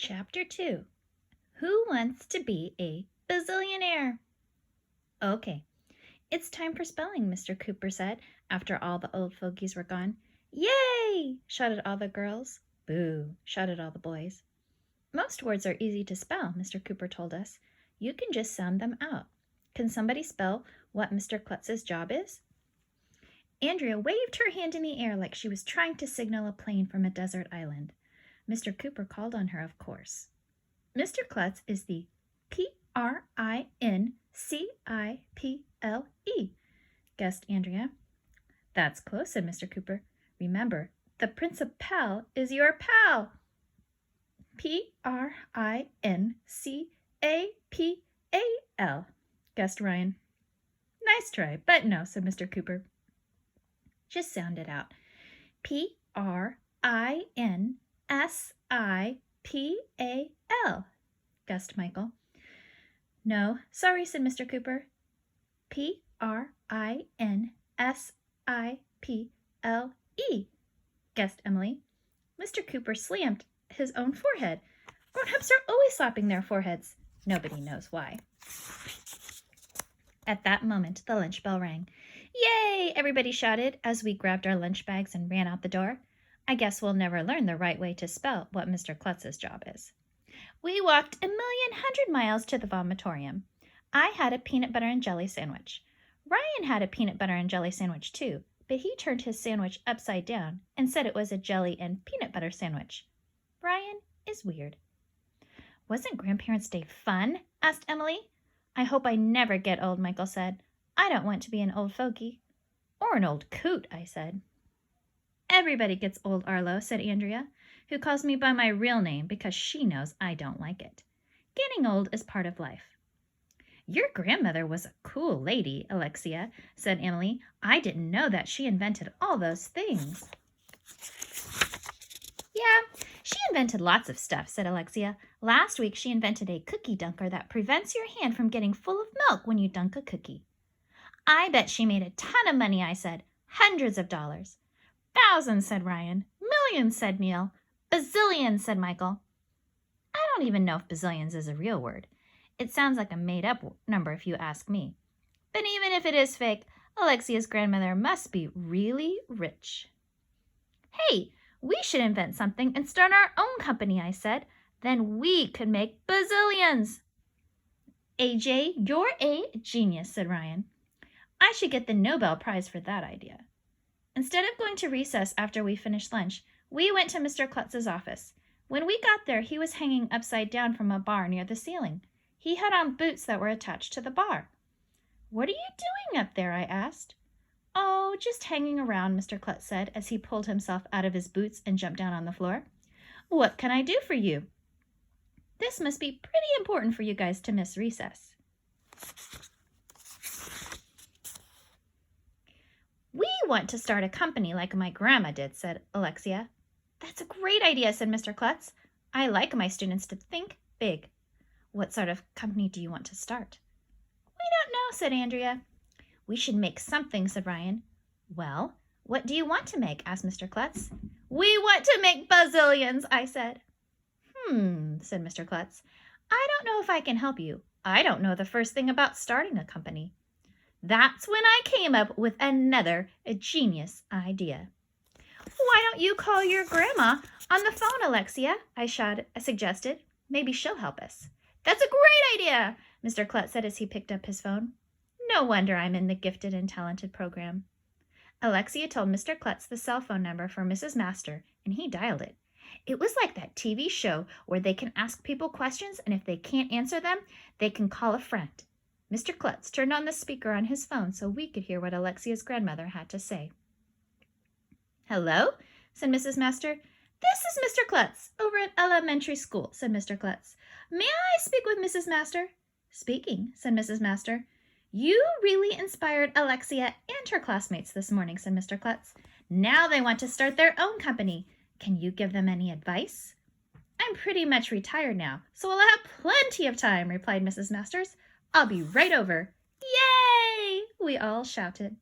Chapter 2. Who Wants to Be a Bazillionaire? Okay, it's time for spelling, Mr. Cooper said, after all the old fogies were gone. Yay! Shouted all the girls. Boo! Shouted all the boys. Most words are easy to spell, Mr. Cooper told us. You can just sound them out. Can somebody spell what Mr. Klutz's job is? Andrea waved her hand in the air like she was trying to signal a plane from a desert island. Mr. Cooper called on her, of course. Mr. Klutz is the P-R-I-N-C-I-P-L-E, guessed Andrea. That's close, said Mr. Cooper. Remember, the principal is your pal. P-R-I-N-C-A-P-A-L, guessed Ryan. Nice try, but no, said Mr. Cooper. Just sound it out. P-R-I-N-S-I-P-A-L, guessed Michael. No, sorry, said Mr. Cooper. P-R-I-N-S-I-P-L-E, guessed Emily. Mr. Cooper slammed his own forehead. Grown-ups are always slapping their foreheads. Nobody knows why. At that moment, the lunch bell rang. Yay! Everybody shouted as we grabbed our lunch bags and ran out the door. I guess we'll never learn the right way to spell what Mr. Klutz's job is. We walked 1,000,000 miles to the vomitorium. I had a peanut butter and jelly sandwich. Ryan had a peanut butter and jelly sandwich too, but he turned his sandwich upside down and said it was a jelly and peanut butter sandwich. Ryan is weird. Wasn't Grandparents' Day fun? Asked Emily. I hope I never get old, Michael said. I don't want to be an old fogey. Or an old coot, I said. Everybody gets old, Arlo, said Andrea, who calls me by my real name because she knows I don't like it. Getting old is part of life. Your grandmother was a cool lady, Alexia, said Emily. I didn't know that she invented all those things. Yeah, she invented lots of stuff, said Alexia. Last week she invented a cookie dunker that prevents your hand from getting full of milk when you dunk a cookie. I bet she made a ton of money, I said. Hundreds of dollars. Thousands, said Ryan. Millions, said Neil. Bazillions, said Michael. I don't even know if bazillions is a real word. It sounds like a made-up number if you ask me. But even if it is fake, Alexia's grandmother must be really rich. Hey, we should invent something and start our own company, I said. Then we could make bazillions. AJ, you're a genius, said Ryan. I should get the Nobel Prize for that idea. Instead of going to recess after we finished lunch, we went to Mr. Klutz's office. When we got there, he was hanging upside down from a bar near the ceiling. He had on boots that were attached to the bar. What are you doing up there? I asked. Oh, just hanging around, Mr. Klutz said as he pulled himself out of his boots and jumped down on the floor. What can I do for you? This must be pretty important for you guys to miss recess. We want to start a company like my grandma did, said Alexia. That's a great idea, said Mr. Klutz. I like my students to think big. What sort of company do you want to start? We don't know, said Andrea. We should make something, said Ryan. Well, what do you want to make? Asked Mr. Klutz. We want to make bazillions, I said. Said Mr. Klutz. I don't know if I can help you. I don't know the first thing about starting a company. That's when I came up with another genius idea. Why don't you call your grandma on the phone, Alexia? I suggested. Maybe she'll help us. That's a great idea, Mr. Klutz said as he picked up his phone. No wonder I'm in the gifted and talented program. Alexia told Mr. Klutz the cell phone number for Mrs. Master, and he dialed it. It was like that TV show where they can ask people questions, and if they can't answer them, they can call a friend. Mr. Klutz turned on the speaker on his phone so we could hear what Alexia's grandmother had to say. Hello, said Mrs. Master. This is Mr. Klutz, over at elementary school, said Mr. Klutz. May I speak with Mrs. Master? Speaking, said Mrs. Master. You really inspired Alexia and her classmates this morning, said Mr. Klutz. Now they want to start their own company. Can you give them any advice? I'm pretty much retired now, so I'll have plenty of time, replied Mrs. Masters. I'll be right over. Yay! We all shouted.